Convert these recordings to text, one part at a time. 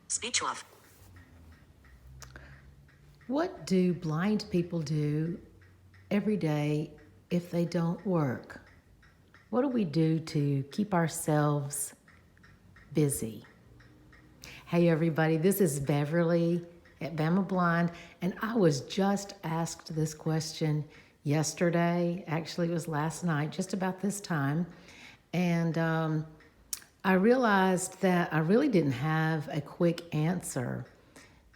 Speech off. What do blind people do every day if they don't work? What do we do to keep ourselves busy? Hey, everybody, this is Beverly at Bama Blind, and I was just asked this question yesterday. Actually, it was last night, just about this time. And I realized that I really didn't have a quick answer.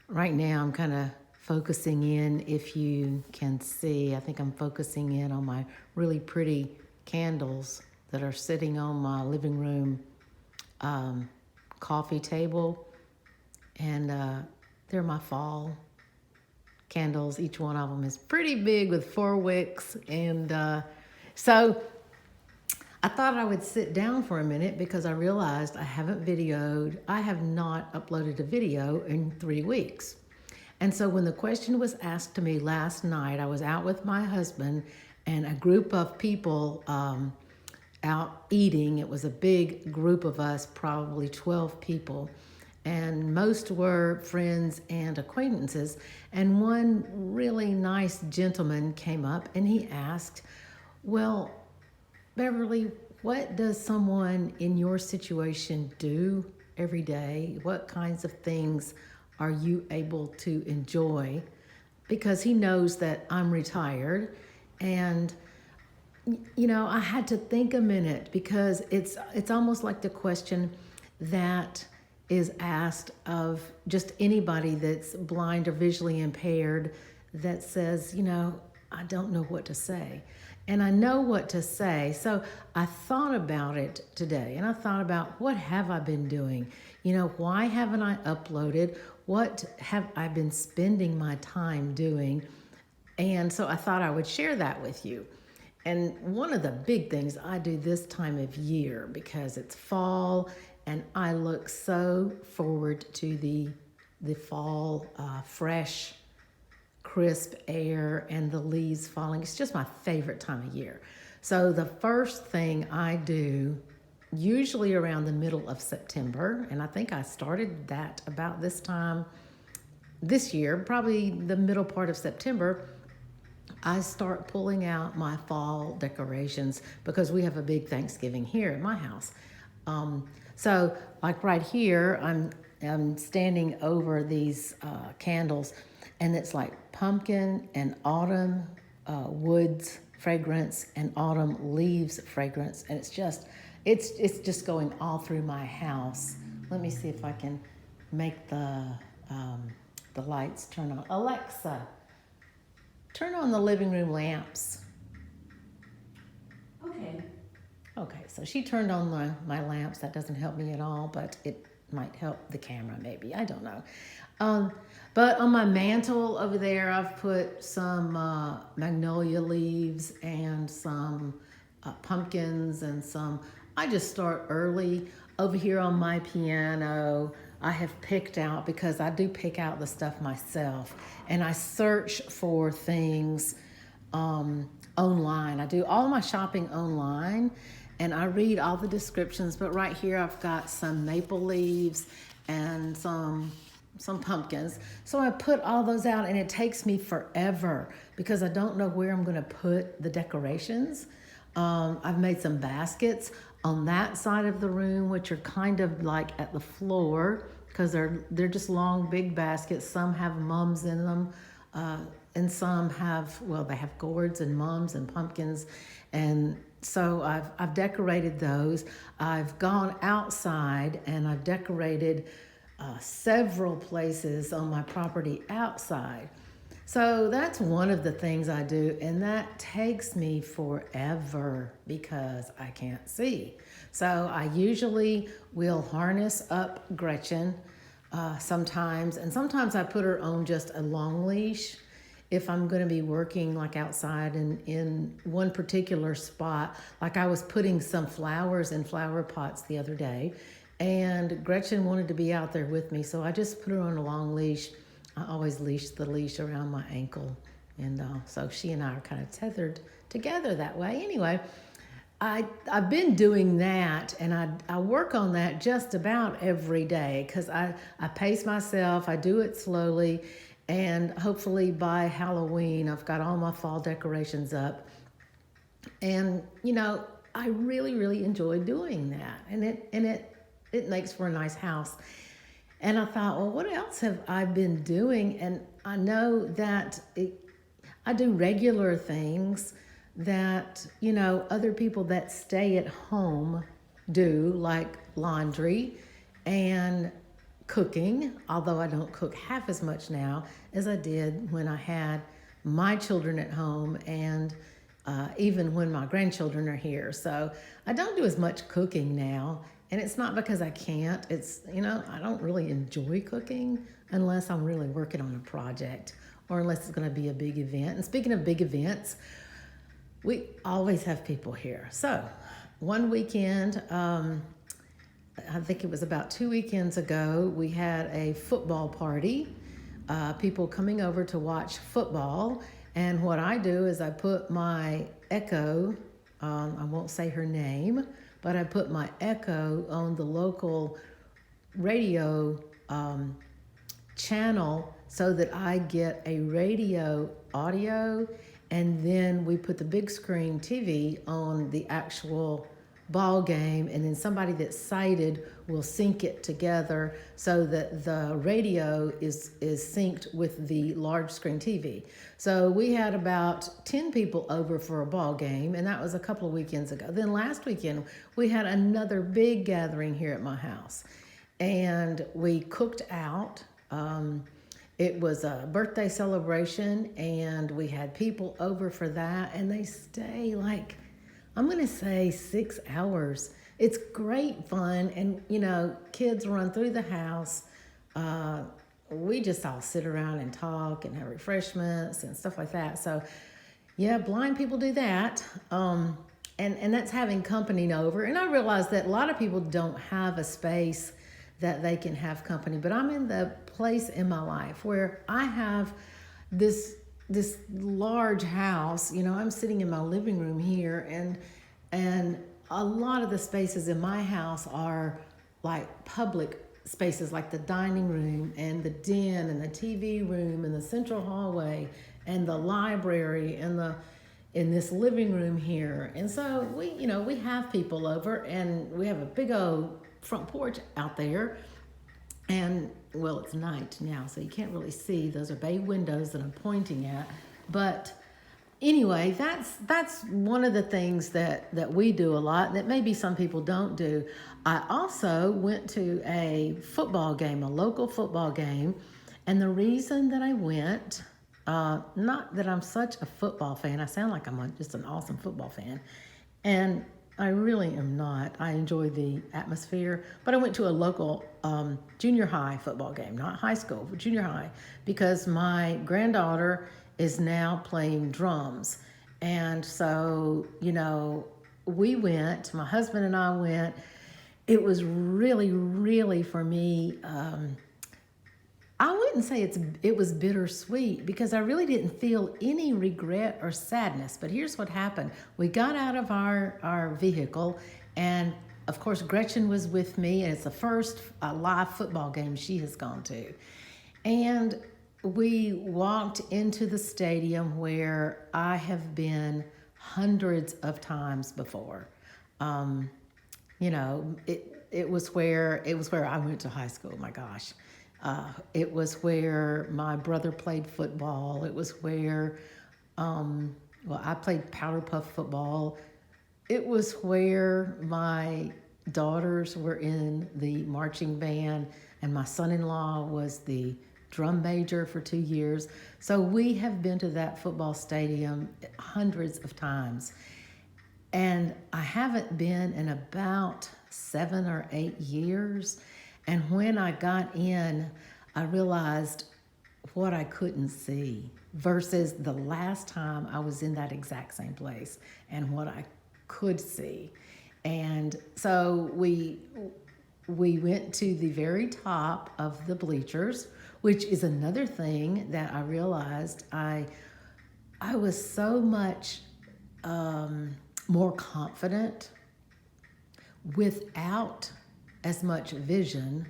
Right now, I'm kind of focusing in, if you can see, I think I'm focusing in on my really pretty candles that are sitting on my living room coffee table. And they're my fall candles. Each one of them is pretty big with 4 wicks. And so I thought I would sit down for a minute because I realized I haven't videoed. I have not uploaded a video in 3 weeks. And so when the question was asked to me last night, I was out with my husband and a group of people out eating. It was a big group of us, probably 12 people. And most were friends and acquaintances. And one really nice gentleman came up and he asked, well, Beverly, what does someone in your situation do every day? What kinds of things are you able to enjoy? Because he knows that I'm retired. And, you know, I had to think a minute because it's almost like the question that is asked of just anybody that's blind or visually impaired that says, you know, I don't know what to say. And I know what to say. So I thought about it today and I thought about what have I been doing? You know, why haven't I uploaded? What have I been spending my time doing? And so I thought I would share that with you. And one of the big things I do this time of year, because it's fall and I look so forward to the fall, fresh, crisp air and the leaves falling. It's just my favorite time of year. So the first thing I do, usually around the middle of September, and I think I started that about this time this year, probably the middle part of September, I start pulling out my fall decorations because we have a big Thanksgiving here at my house. So like right here, I'm standing over these candles and it's like pumpkin and autumn woods fragrance and autumn leaves fragrance. And it's just going all through my house. Let me see if I can make the lights turn on. Alexa, turn on the living room lamps. Okay. Okay, so she turned on my lamps. That doesn't help me at all, but it might help the camera maybe. I don't know. But on my mantle over there, I've put some magnolia leaves and some pumpkins and some, I just start early. Over here on my piano, I have picked out, because I do pick out the stuff myself, and I search for things online. I do all my shopping online, and I read all the descriptions, but right here I've got some maple leaves and some pumpkins. So I put all those out, and it takes me forever because I don't know where I'm going to put the decorations. I've made some baskets on that side of the room, which are kind of like at the floor because they're just long, big baskets. Some have mums in them, and some have, well, they have gourds and mums and pumpkins. And so I've decorated those. I've gone outside and I've decorated several places on my property outside. So that's one of the things I do, and that takes me forever because I can't see. So I usually will harness up Gretchen sometimes, and sometimes I put her on just a long leash if I'm going to be working like outside in one particular spot. Like I was putting some flowers in flower pots the other day, and Gretchen wanted to be out there with me, so I just put her on a long leash. I always leash the leash around my ankle, and so she and I are kind of tethered together that way. Anyway, I've been doing that, and I work on that just about every day because I pace myself. I do it slowly, and hopefully by Halloween I've got all my fall decorations up. And I really really enjoy doing that, and it makes for a nice house. And I thought, well, what else have I been doing? And I know that I do regular things that, other people that stay at home do, like laundry and cooking, although I don't cook half as much now as I did when I had my children at home and even when my grandchildren are here. So I don't do as much cooking now. And it's not because I can't. It's, I don't really enjoy cooking unless I'm really working on a project or unless it's going to be a big event. And speaking of big events, we always have people here. So one weekend, I think it was about 2 weekends ago, we had a football party, people coming over to watch football. And what I do is I put my Echo, I won't say her name, but I put my Echo on the local radio channel so that I get a radio audio, and then we put the big screen TV on the actual ball game, and then somebody that's sighted will sync it together so that the radio is synced with the large screen TV. So we had about 10 people over for a ball game, and that was a couple of weekends ago. Then last weekend we had another big gathering here at my house, and we cooked out. It was a birthday celebration, and we had people over for that, and they stay like, I'm going to say 6 hours. It's great fun. And, kids run through the house. We just all sit around and talk and have refreshments and stuff like that. So, yeah, blind people do that. And that's having company over. And I realize that a lot of people don't have a space that they can have company. But I'm in the place in my life where I have this large house. I'm sitting in my living room here, and a lot of the spaces in my house are like public spaces, like the dining room and the den and the TV room and the central hallway and the library and in this living room here. And so we have people over, and we have a big old front porch out there. And well, it's night now, so you can't really see. Those are bay windows that I'm pointing at. But anyway, that's one of the things that we do a lot that maybe some people don't do. I also went to a football game, a local football game. And the reason that I went, not that I'm such a football fan. I sound like I'm just an awesome football fan. And I really am not. I enjoy the atmosphere, but I went to a local junior high football game, not high school, but junior high, because my granddaughter is now playing drums. And so, we went, my husband and I went. It was really, really for me, I wouldn't say it was bittersweet because I really didn't feel any regret or sadness. But here's what happened. We got out of our vehicle, and of course Gretchen was with me, and it's the first live football game she has gone to. And we walked into the stadium where I have been hundreds of times before. It was where I went to high school. My gosh. It was where my brother played football. It was where, I played powder puff football. It was where my daughters were in the marching band, and my son-in-law was the drum major for 2 years. So we have been to that football stadium hundreds of times. And I haven't been in about 7 or 8 years. And when I got in, I realized what I couldn't see versus the last time I was in that exact same place and what I could see. And so we went to the very top of the bleachers, which is another thing that I realized I was so much more confident without as much vision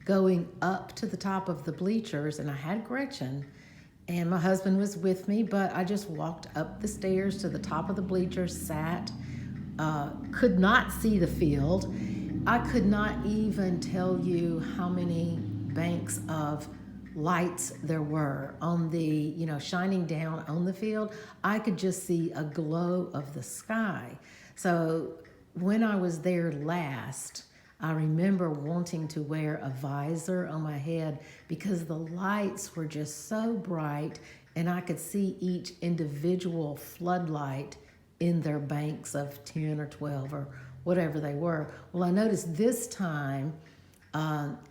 going up to the top of the bleachers. And I had Gretchen, and my husband was with me, but I just walked up the stairs to the top of the bleachers, sat, could not see the field. I could not even tell you how many banks of lights there were on the, shining down on the field. I could just see a glow of the sky. So when I was there last, I remember wanting to wear a visor on my head because the lights were just so bright and I could see each individual floodlight in their banks of 10 or 12 or whatever they were. Well, I noticed this time,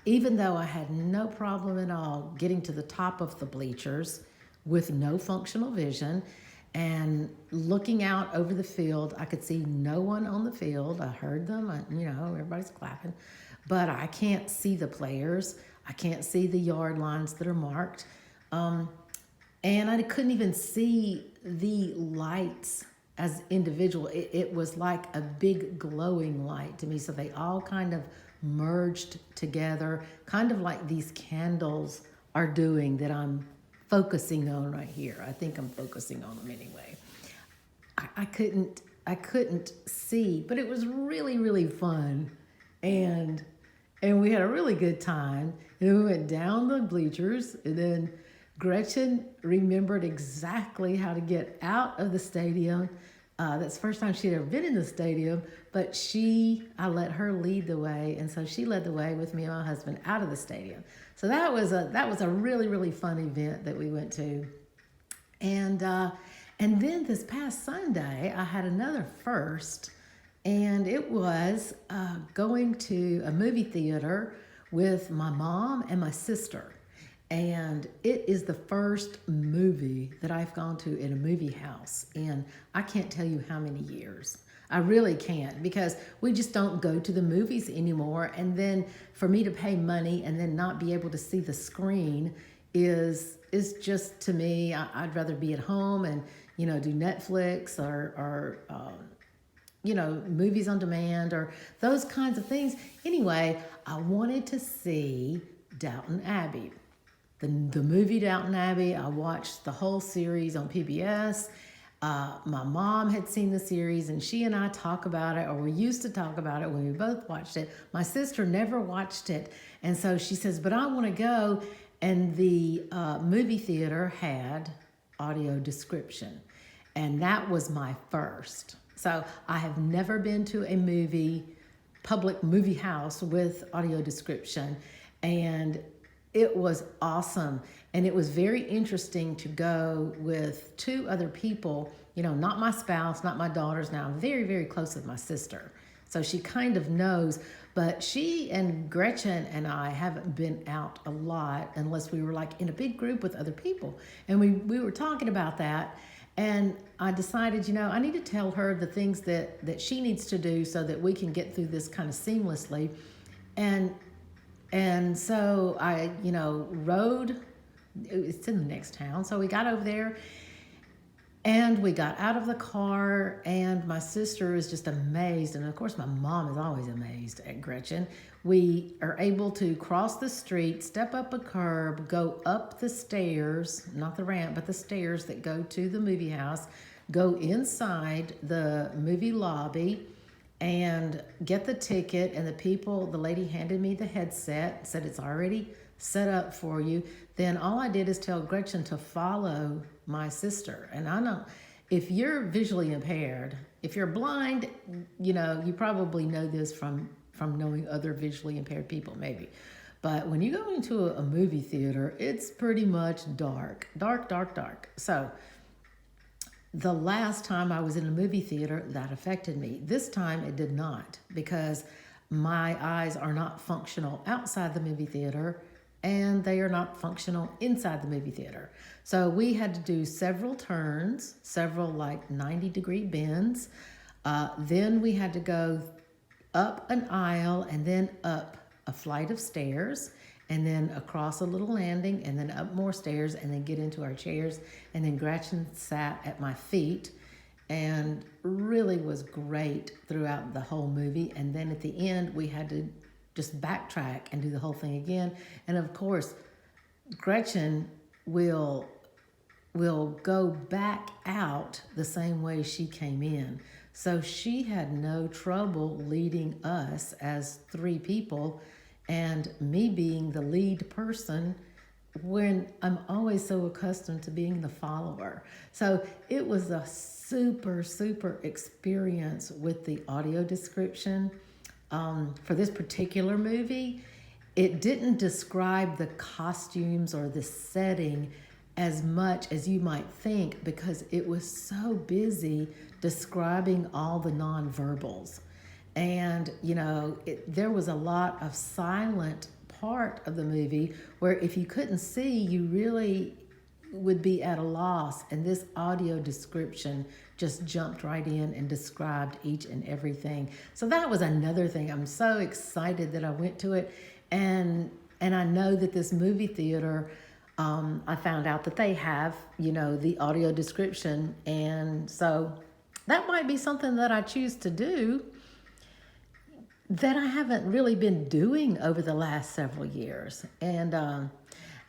even though I had no problem at all getting to the top of the bleachers with no functional vision, and looking out over the field, I could see no one on the field. I heard them, everybody's clapping, but I can't see the players. I can't see the yard lines that are marked. And I couldn't even see the lights as individual. It was like a big glowing light to me. So they all kind of merged together, kind of like these candles are doing that I'm focusing on right here. I think I'm focusing on them anyway. I couldn't see, but it was really, really fun. And we had a really good time. And we went down the bleachers, and then Gretchen remembered exactly how to get out of the stadium. That's the first time she'd ever been in the stadium, but I let her lead the way, and so she led the way with me and my husband out of the stadium. So that was a really, really fun event that we went to. And then this past Sunday, I had another first, and it was going to a movie theater with my mom and my sister. And it is the first movie that I've gone to in a movie house in I can't tell you how many years. I really can't, because we just don't go to the movies anymore. And then for me to pay money and then not be able to see the screen is just, to me, I'd rather be at home and, do Netflix or movies on demand or those kinds of things. Anyway, I wanted to see Downton Abbey. The movie Downton Abbey. I watched the whole series on PBS. My mom had seen the series, and she and I talk about it, or we used to talk about it when we both watched it. My sister never watched it, and so she says, but I want to go. And the movie theater had audio description, and that was my first. So I have never been to a public movie house with audio description, and it was awesome. And it was very interesting to go with two other people, not my spouse, not my daughters. Now, I'm very, very close with my sister, so she kind of knows. But she and Gretchen and I haven't been out a lot unless we were like in a big group with other people. And we were talking about that. And I decided, I need to tell her the things that she needs to do so that we can get through this kind of seamlessly. And so I, rode, it's in the next town. So we got over there and we got out of the car, and my sister is just amazed. And of course, my mom is always amazed at Gretchen. We are able to cross the street, step up a curb, go up the stairs, not the ramp, but the stairs that go to the movie house, go inside the movie lobby, and get the ticket. And the lady handed me the headset, said it's already set up for you. Then all I did is tell Gretchen to follow my sister. And I know if you're visually impaired, if you're blind, you probably know this from knowing other visually impaired people, maybe. But when you go into a movie theater, it's pretty much dark. So the last time I was in a movie theater, that affected me. This time it did not, because my eyes are not functional outside the movie theater, and they are not functional inside the movie theater. So we had to do several turns, several 90-degree bends. Then we had to go up an aisle and then up a flight of stairs, and then across a little landing, and then up more stairs, and then get into our chairs. And then Gretchen sat at my feet, and really was great throughout the whole movie. And then at the end, we had to just backtrack and do the whole thing again. And of course, Gretchen will go back out the same way she came in. So she had no trouble leading us as three people, and me being the lead person when I'm always so accustomed to being the follower. So it was a super, super experience with the audio description. For this particular movie, it didn't describe the costumes or the setting as much as you might think because it was so busy describing all the nonverbals. And, there was a lot of silent part of the movie where if you couldn't see, you really would be at a loss. And this audio description just jumped right in and described each and everything. So that was another thing. I'm so excited that I went to it. And I know that this movie theater, I found out that they have, the audio description. And so that might be something that I choose to do that I haven't really been doing over the last several years. And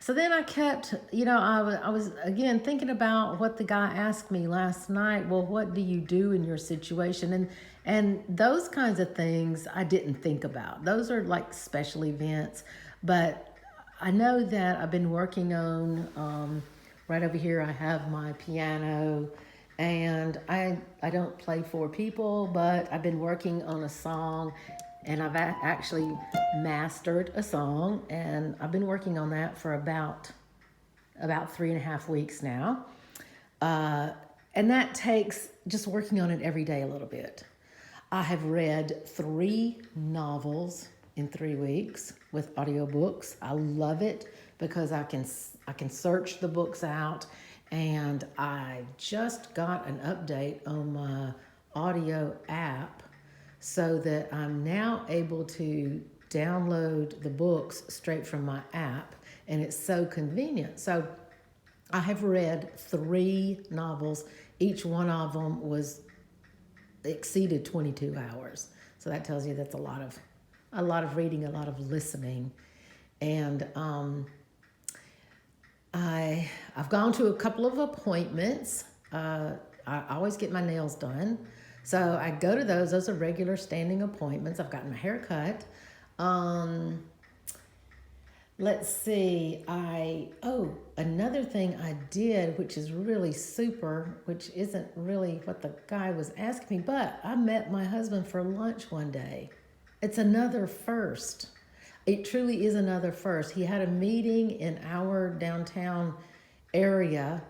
so then I kept, I was again thinking about what the guy asked me last night. Well, what do you do in your situation? And those kinds of things I didn't think about. Those are like special events. But I know that I've been working on, right over here I have my piano. And I don't play for people, but I've been working on a song, and I've actually mastered a song, and I've been working on that for about 3.5 weeks now. And that takes just working on it every day a little bit. I have read 3 novels in 3 weeks with audiobooks. I love it because I can search the books out, and I just got an update on my audio app so that I'm now able to download the books straight from my app, and it's so convenient. So I have read 3 novels. Each one of them exceeded 22 hours. So that tells you that's a lot of reading, a lot of listening. And I've gone to a couple of appointments. I always get my nails done. So I go to those. Those are regular standing appointments. I've gotten my hair cut. Let's see. Another thing I did, which is really super, which isn't really what the guy was asking me, but I met my husband for lunch one day. It's another first. It truly is another first. He had a meeting in our downtown area,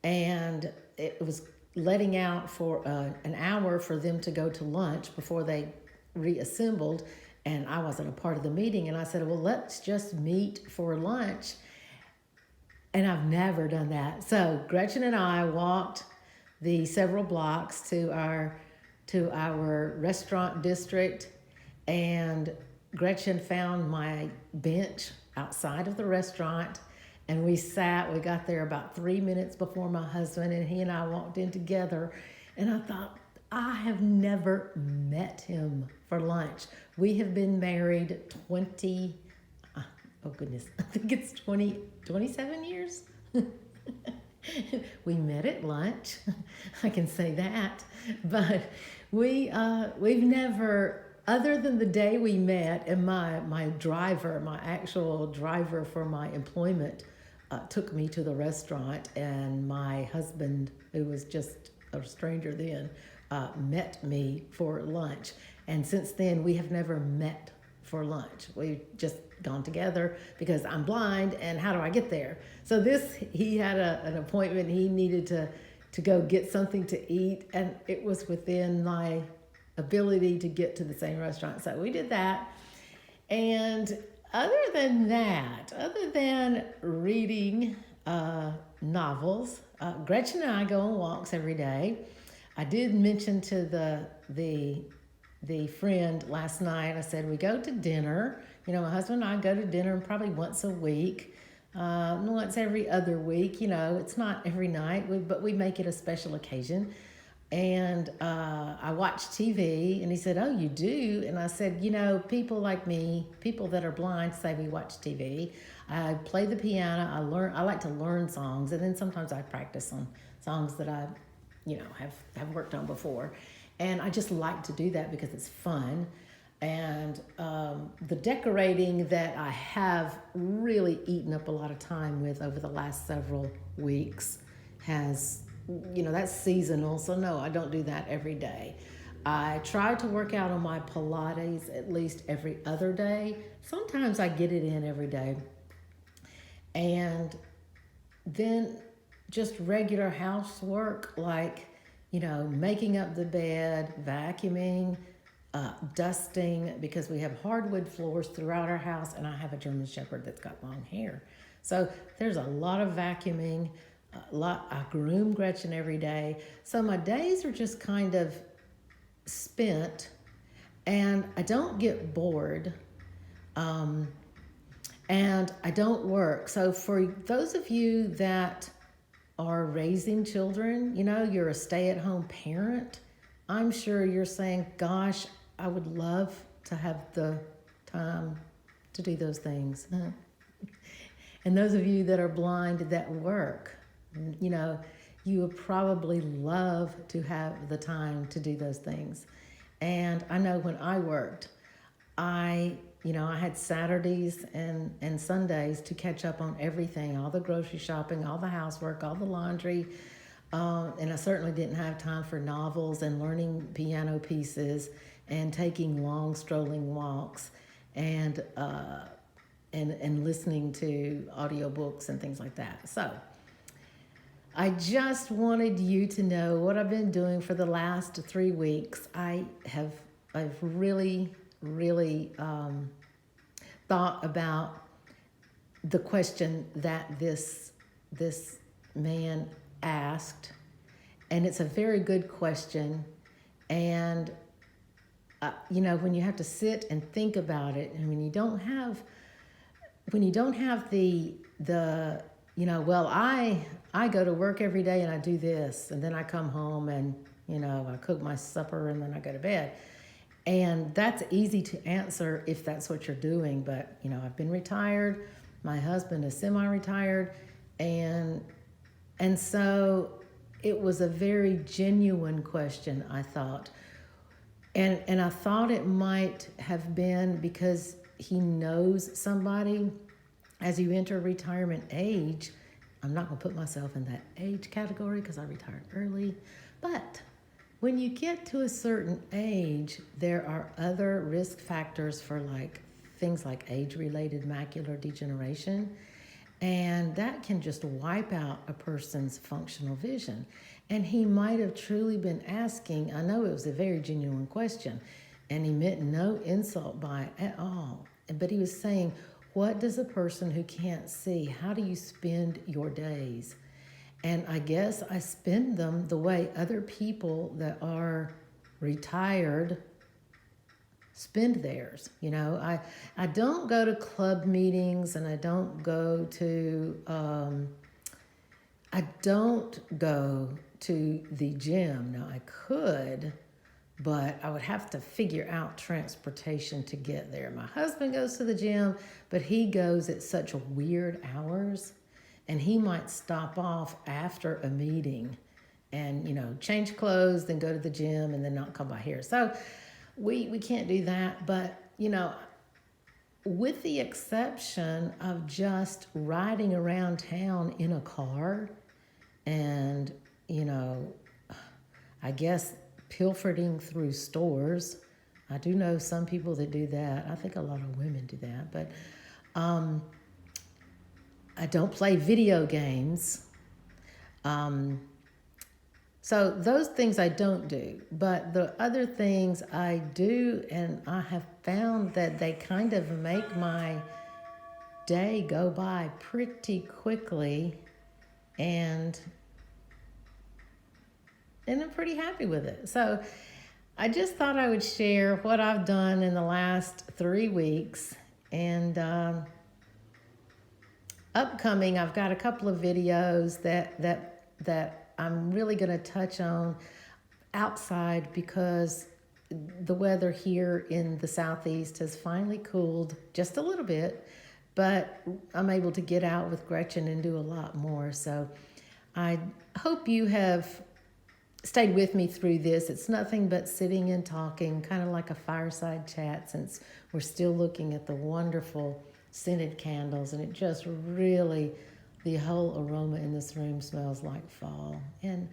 and it was letting out for an hour for them to go to lunch before they reassembled, and I wasn't a part of the meeting. And I said, well, let's just meet for lunch. And I've never done that. So Gretchen and I walked the several blocks to our restaurant district, and Gretchen found my bench outside of the restaurant, and we got there about 3 minutes before my husband, and he and I walked in together, and I thought, I have never met him for lunch. We have been married 27 years. We met at lunch, I can say that, but we've never, other than the day we met, and my actual driver for my employment took me to the restaurant, and my husband, who was just a stranger then, met me for lunch. And since then, we have never met for lunch. We've just gone together because I'm blind, and how do I get there? So he had an appointment. He needed to go get something to eat, and it was within my ability to get to the same restaurant. So we did that. And other than reading novels, Gretchen and I go on walks every day. I did mention to the friend last night, I said, we go to dinner. My husband and I go to dinner probably once a week, once every other week. It's not every night, but we make it a special occasion. And I watched TV, and he said, "Oh, you do?" And I said, people like me, people that are blind, say we watch TV. I play the piano. I like to learn songs, and then sometimes I practice on songs that I, have worked on before. And I just like to do that because it's fun. And the decorating that I have really eaten up a lot of time with over the last several weeks has, that's seasonal. So no, I don't do that every day. I try to work out on my Pilates at least every other day. Sometimes I get it in every day. And then just regular housework like, making up the bed, vacuuming, dusting, because we have hardwood floors throughout our house, and I have a German Shepherd that's got long hair. So there's a lot of vacuuming. I groom Gretchen every day. So my days are just kind of spent, and I don't get bored, and I don't work. So for those of you that are raising children, you're a stay-at-home parent, I'm sure you're saying, gosh, I would love to have the time to do those things. And those of you that are blind that work, you would probably love to have the time to do those things. And I know when I worked, I had Saturdays and Sundays to catch up on everything, all the grocery shopping, all the housework, all the laundry. And I certainly didn't have time for novels and learning piano pieces and taking long strolling walks and listening to audiobooks and things like that. So I just wanted you to know what I've been doing for the last 3 weeks. I've really thought about the question that this man asked, and it's a very good question. And when you have to sit and think about it, and when you don't have the well, I go to work every day and I do this, and then I come home and I cook my supper and then I go to bed. And that's easy to answer if that's what you're doing. But, I've been retired. My husband is semi-retired. And so it was a very genuine question, I thought. And I thought it might have been because he knows somebody. As you enter retirement age, I'm not going to put myself in that age category because I retired early. But when you get to a certain age, there are other risk factors for things like age-related macular degeneration, and that can just wipe out a person's functional vision. And he might have truly been asking, I know it was a very genuine question, and he meant no insult by it at all, but he was saying, what does a person who can't see, how do you spend your days? And I guess I spend them the way other people that are retired spend theirs. I don't go to club meetings, and I don't go to the gym. Now I could, but I would have to figure out transportation to get there. My husband goes to the gym, but he goes at such weird hours. And he might stop off after a meeting and, change clothes, then go to the gym, and then not come by here. So we can't do that. But, with the exception of just riding around town in a car and, I guess pilfering through stores. I do know some people that do that. I think a lot of women do that. But I don't play video games. So those things I don't do. But the other things I do, and I have found that they kind of make my day go by pretty quickly, and I'm pretty happy with it. So I just thought I would share what I've done in the last 3 weeks. And upcoming, I've got a couple of videos that I'm really going to touch on outside because the weather here in the southeast has finally cooled just a little bit, but I'm able to get out with Gretchen and do a lot more. So I hope you have stayed with me through this. It's nothing but sitting and talking, kind of like a fireside chat, since we're still looking at the wonderful scented candles, and it just really, the whole aroma in this room smells like fall. And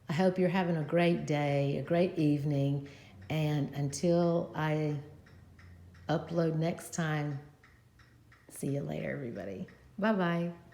I hope you're having a great day, a great evening, and until I upload next time, see you later, everybody. Bye-bye.